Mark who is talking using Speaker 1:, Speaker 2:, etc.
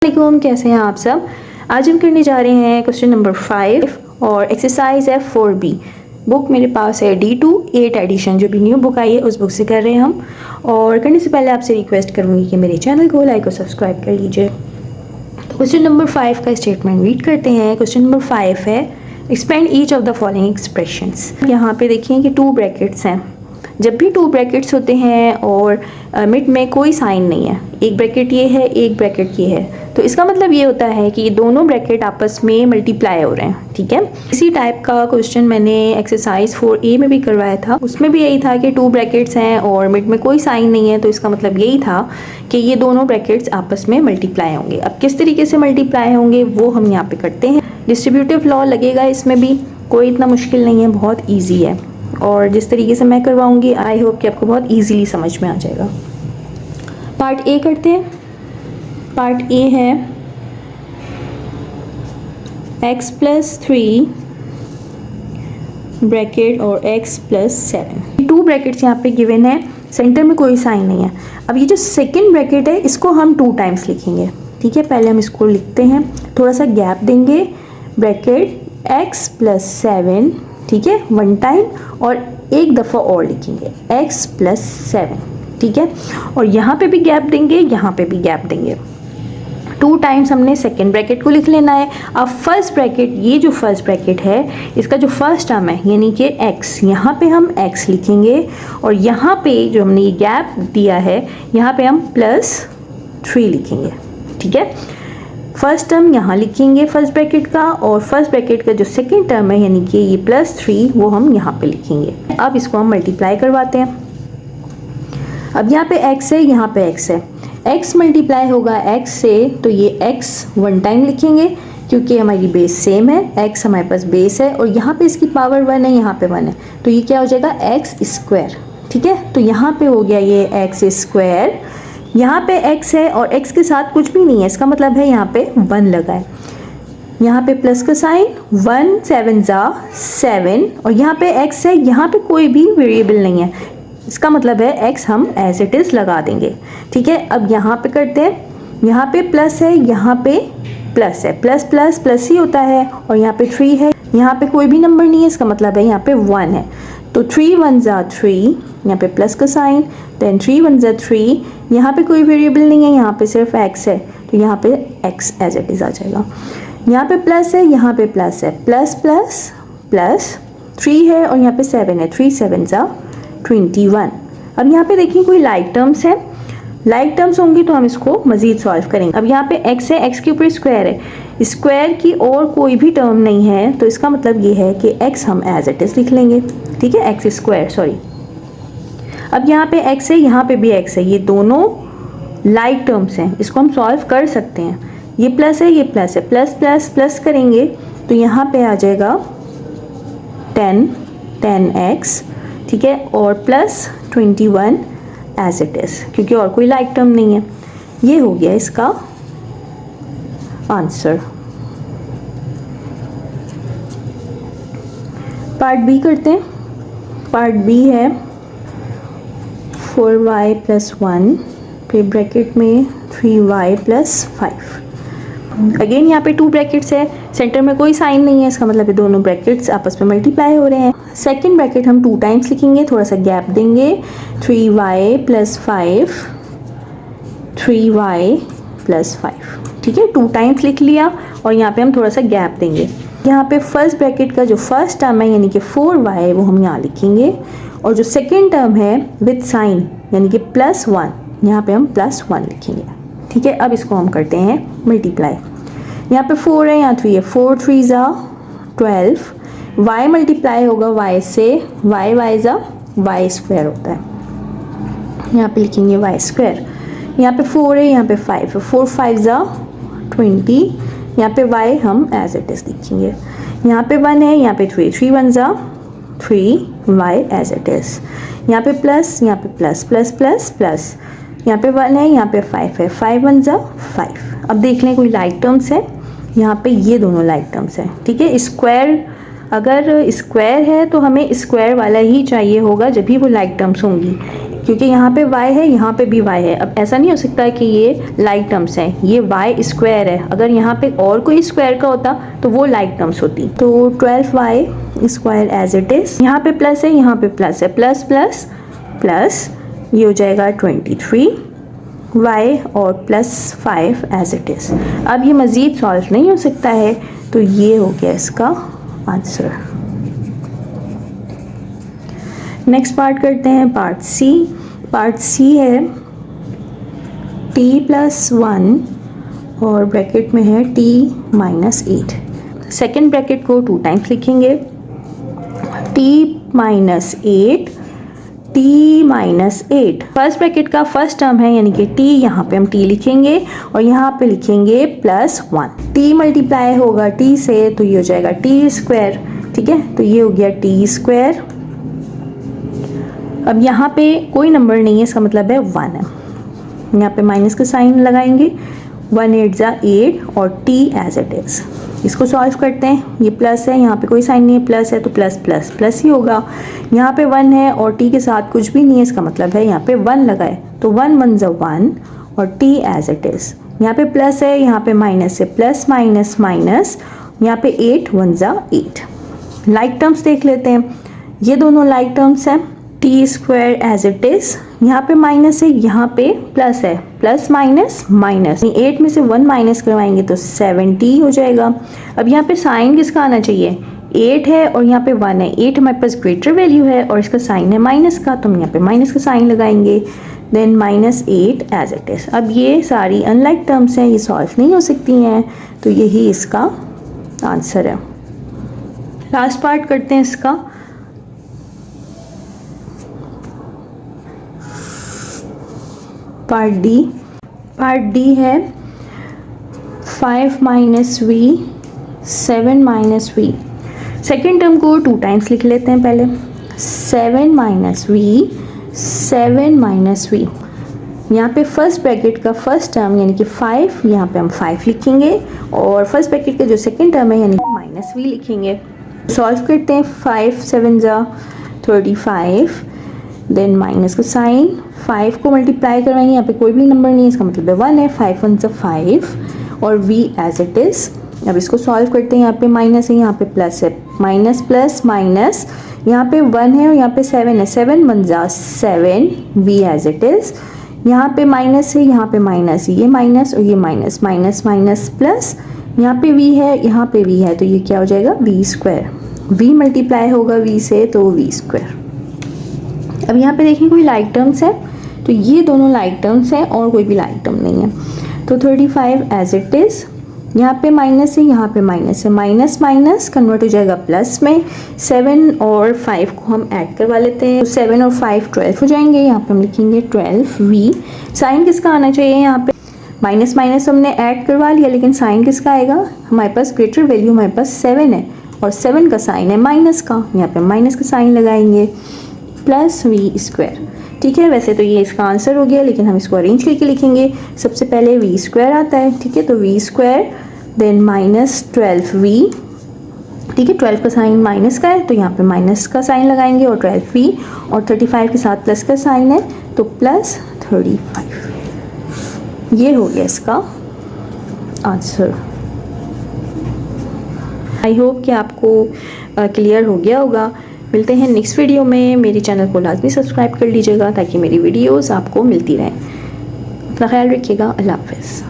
Speaker 1: वालेकुम, कैसे हैं आप सब। आज हम करने जा रहे हैं क्वेश्चन नंबर 5 और एक्सरसाइज है 4B। बुक मेरे पास है D2 8 एडिशन, जो भी न्यू बुक आई है उस बुक से कर रहे हैं हम। और करने से पहले आपसे रिक्वेस्ट करूँगी कि मेरे चैनल को लाइक और सब्सक्राइब कर लीजिए। तो क्वेश्चन नंबर 5 का स्टेटमेंट रीड करते हैं। क्वेश्चन नंबर 5 है expand each of the following expressions. यहाँ पे देखिए कि 2 ब्रैकेट्स हैं। जब भी 2 ब्रैकेट्स होते हैं और मिड में कोई साइन नहीं है, एक ब्रैकेट ये है, एक ब्रैकेट ये है, तो इसका मतलब ये होता है कि ये दोनों ब्रैकेट आपस में मल्टीप्लाई हो रहे हैं। ठीक है, इसी टाइप का क्वेश्चन मैंने एक्सरसाइज 4A में भी करवाया था। उसमें भी यही था कि 2 ब्रैकेट्स हैं और मिड में कोई साइन नहीं है, तो इसका मतलब यही था कि ये दोनों ब्रैकेट्स आपस में मल्टीप्लाई होंगे। अब किस तरीके से मल्टीप्लाई होंगे वो हम यहाँ पे करते हैं। डिस्ट्रीब्यूटिव लॉ लगेगा इसमें भी, कोई इतना मुश्किल नहीं है, बहुत ईजी है। और जिस तरीके से मैं करवाऊंगी आई होप कि आपको बहुत ईजीली समझ में आ जाएगा। पार्ट ए करते हैं। पार्ट ए है x + 3 ब्रैकेट और x + 7। 2 ब्रैकेट्स यहाँ पे गिवन है, सेंटर में कोई साइन नहीं है। अब ये जो सेकेंड ब्रैकेट है इसको हम 2 टाइम्स लिखेंगे। ठीक है, पहले हम इसको लिखते हैं, थोड़ा सा गैप देंगे, ब्रैकेट x + 7, ठीक है, 1 टाइम, और एक दफ़ा और लिखेंगे x + 7। ठीक है, और यहाँ पे भी गैप देंगे, यहाँ पे भी गैप देंगे। 2 टाइम्स हमने सेकेंड ब्रैकेट को लिख लेना है। अब फर्स्ट ब्रैकेट, ये जो फर्स्ट ब्रैकेट है इसका जो फर्स्ट टर्म है यानी कि x, यहाँ पे हम x लिखेंगे, और यहाँ पे जो हमने ये गैप दिया है यहाँ पे हम +3 लिखेंगे। ठीक है, फर्स्ट टर्म यहाँ लिखेंगे फर्स्ट ब्रैकेट का, और फर्स्ट ब्रैकेट का जो सेकेंड टर्म है यानी कि ये +3 वो हम यहाँ पे लिखेंगे। अब इसको हम मल्टीप्लाई करवाते हैं। अब यहाँ पे x है, यहाँ पे x है, x मल्टीप्लाई होगा x से, तो ये x 1 टाइम लिखेंगे क्योंकि हमारी बेस सेम है, x हमारे पास बेस है, और यहाँ पे इसकी पावर 1 है, यहाँ पे 1 है, तो ये क्या हो जाएगा x²। ठीक है, तो यहाँ पे हो गया ये x²। यहाँ पे x है और x के साथ कुछ भी नहीं है, इसका मतलब है यहाँ पे 1 लगा है, यहाँ पे प्लस का साइन, 1 7 = 7, और यहाँ पे x है, यहाँ पे कोई भी वेरिएबल नहीं है, इसका मतलब है x हम एज इट इज़ लगा देंगे। ठीक है, अब यहाँ पे करते हैं, यहाँ पे प्लस है, यहाँ पे प्लस है, प्लस प्लस प्लस ही होता है, और यहाँ पे 3 है, यहाँ पे कोई भी नंबर नहीं है, इसका मतलब है यहाँ पे 1 है, तो 3 1 = 3, यहाँ पे प्लस का साइन, देन 3 1 = 3, यहाँ पे कोई वेरिएबल नहीं है, यहाँ पे सिर्फ x है, तो यहाँ पे x एज इट इज़ आ जाएगा। यहाँ पे प्लस है, यहाँ पे प्लस है, प्लस प्लस प्लस 3 है, और यहाँ पे 7 है, 3 7 = 21। अब यहाँ पे देखिए कोई लाइक टर्म्स है, लाइक टर्म्स होंगी तो हम इसको मज़ीद सॉल्व करेंगे। अब यहाँ पे x है, x के ऊपर स्क्वायर है, स्क्वायर की और कोई भी टर्म नहीं है, तो इसका मतलब ये है कि x हम एज इट इज़ लिख लेंगे। ठीक है, x², सॉरी। अब यहाँ पे x है, यहाँ पे भी x है, ये दोनों लाइक टर्म्स हैं, इसको हम सॉल्व कर सकते हैं। ये प्लस है, ये प्लस है, प्लस प्लस प्लस करेंगे तो यहाँ पे आ जाएगा 10x, ठीक है, और +21 एज इट इज़, क्योंकि और कोई लाइक टर्म नहीं है। ये हो गया इसका आंसर। पार्ट बी करते हैं। पार्ट बी है 4y + 1, फिर ब्रैकेट में 3y + 5। अगेन यहाँ पे 2 ब्रैकेट्स है, सेंटर में कोई साइन नहीं है, इसका मतलब ये दोनों ब्रैकेट्स आपस में मल्टीप्लाई हो रहे हैं। सेकेंड ब्रैकेट हम 2 टाइम्स लिखेंगे, थोड़ा सा गैप देंगे, 3y + 5, 3y + 5। ठीक है, 2 टाइम्स लिख लिया, और यहाँ पे हम थोड़ा सा गैप देंगे। यहाँ पे फर्स्ट ब्रैकेट का जो फर्स्ट टर्म है यानी कि 4y वो हम यहाँ लिखेंगे, और जो सेकेंड टर्म है विद साइन यानी कि +1, यहाँ पे हम +1 लिखेंगे। ठीक है, अब इसको हम करते हैं मल्टीप्लाई। यहाँ पे 4 है, यहाँ 3 है, 4 3 = 12, y मल्टीप्लाई होगा y से, y y² होता है, यहाँ पे लिखेंगे y²। यहाँ पे 4 है, यहाँ पे 5 है, 4 5 = 20, यहाँ पे y हम एज इट इज़ लिखेंगे। यहाँ पे 1 है, यहाँ पे 3 3 1 = 3, y एज इट इज़। यहाँ पे प्लस, यहाँ पे प्लस प्लस प्लस प्लस, यहाँ पे 1 है, यहाँ पे 5 है, 5 1 = 5। अब देख लें कोई लाइक टर्म्स है, यहाँ पे ये दोनों लाइक टर्म्स हैं। ठीक है, स्क्वायर, अगर स्क्वायर है तो हमें स्क्वायर वाला ही चाहिए होगा जब भी वो लाइक टर्म्स होंगी, क्योंकि यहाँ पे y है, यहाँ पे भी y है। अब ऐसा नहीं हो सकता कि ये लाइक टर्म्स हैं, ये y स्क्वायर है। अगर यहाँ पे और कोई स्क्वायर का होता तो वो लाइक टर्म्स होती। तो 12y square as it is, यहाँ पे प्लस है, यहाँ पे प्लस है, प्लस प्लस प्लस, ये हो जाएगा 23y और प्लस 5 एज इट इज। अब ये मज़ीद सॉल्व नहीं हो सकता है, तो ये हो गया इसका आंसर। नेक्स्ट पार्ट करते हैं, पार्ट सी। पार्ट सी है t + 1 और ब्रैकेट में है t - 8। सेकेंड ब्रैकेट को 2 टाइम्स लिखेंगे, t - 8 t - 8। फर्स्ट ब्रैकेट का फर्स्ट टर्म है यानी कि t, यहाँ पे हम t लिखेंगे और यहाँ पे लिखेंगे +1। t मल्टीप्लाई होगा t से तो ये हो जाएगा t², ठीक है। तो ये हो गया t²। अब यहाँ पे कोई नंबर नहीं है, इसका मतलब है 1 है। यहाँ पे माइनस का साइन लगाएंगे, 1 8 ज़ा 8 और t एज इट इज़। इसको सॉल्व करते हैं, ये प्लस है, यहाँ पे कोई साइन नहीं है, प्लस है तो प्लस प्लस प्लस ही होगा। यहाँ पे 1 है और t के साथ कुछ भी नहीं है, इसका मतलब है यहाँ पे 1 लगाए तो 1 1 ज़ा 1 और t एज इट इज़। यहाँ पे प्लस है, यहाँ पे माइनस है, प्लस माइनस माइनस, यहाँ पे 8 1 ज़ा 8। लाइक टर्म्स देख लेते हैं, ये दोनों लाइक टर्म्स हैं। t² एज इट इज़, यहाँ पे माइनस है, यहाँ पे प्लस है, प्लस माइनस माइनस, 8 में से 1 माइनस करवाएंगे तो 7t हो जाएगा। अब यहाँ पे साइन किसका आना चाहिए, 8 है और यहाँ पे 1 है, 8 हमारे पास ग्रेटर वैल्यू है और इसका साइन है माइनस का, तो हम यहाँ पे माइनस का साइन लगाएंगे, देन -8 एज इट इज़। अब ये सारी अनलाइक टर्म्स हैं, ये सॉल्व नहीं हो सकती हैं, तो यही इसका आंसर है। लास्ट पार्ट करते हैं इसका, पार्ट डी। पार्ट डी है 5 - v 7 - v। सेकेंड टर्म को 2 टाइम्स लिख लेते हैं पहले, 7 - v 7 - v। यहाँ पे फर्स्ट ब्रैकेट का फर्स्ट टर्म यानी कि 5, यहाँ पे हम 5 लिखेंगे और फर्स्ट ब्रैकेट का जो सेकेंड टर्म है यानी कि -v लिखेंगे। सॉल्व करते हैं, 5 7 ज़ा 35, देन माइनस का साइन, 5 को मल्टीप्लाई करवाएंगे, यहाँ पे कोई भी नंबर नहीं है, इसका मतलब है 1 है, 5 1 ज़ा 5 और v एज इट इज़। अब इसको सॉल्व करते हैं, यहाँ पे माइनस है, यहाँ पे प्लस है, माइनस प्लस माइनस, यहाँ पे 1 है और यहाँ पे 7 है, 7 1 ज़ा 7, v एज इट इज़। यहाँ पे माइनस है, यहाँ पे माइनस, ये माइनस और ये माइनस, माइनस माइनस प्लस, यहाँ पे v है, यहाँ पे v है, तो ये क्या हो जाएगा v²। v मल्टीप्लाई होगा v से तो v²। अब यहाँ पे देखिए कोई लाइक टर्म्स है, तो ये दोनों लाइक टर्म्स हैं और कोई भी लाइक टर्म नहीं है, तो 35 एज इट इज़। यहाँ पे माइनस है, यहाँ पे माइनस है, माइनस माइनस कन्वर्ट हो जाएगा प्लस में। 7 और 5 को हम ऐड करवा लेते हैं, तो 7 और 5 12 हो जाएंगे। यहाँ पे हम लिखेंगे 12v। साइन किसका आना चाहिए, यहाँ पे माइनस माइनस हमने ऐड करवा लिया, लेकिन साइन किसका आएगा, हमारे पास ग्रेटर वैल्यू हमारे पास 7 है और 7 का साइन है माइनस का, यहाँ पे माइनस का साइन लगाएंगे, +v²। ठीक है, वैसे तो ये इसका आंसर हो गया, लेकिन हम इसको अरेंज करके लिखेंगे। सबसे पहले v² आता है, ठीक है, तो v², देन -12v, ठीक है, 12 का साइन माइनस का है तो यहाँ पे माइनस का साइन लगाएंगे और 12v और 35 के साथ प्लस का साइन है तो +35। ये हो गया इसका आंसर। आई होप कि आपको क्लियर हो गया होगा। मिलते हैं नेक्स्ट वीडियो में। मेरे चैनल को लाजमी सब्सक्राइब कर लीजिएगा ताकि मेरी वीडियोस आपको मिलती रहें। अपना ख्याल रखिएगा। अल्लाह हाफ़िज़।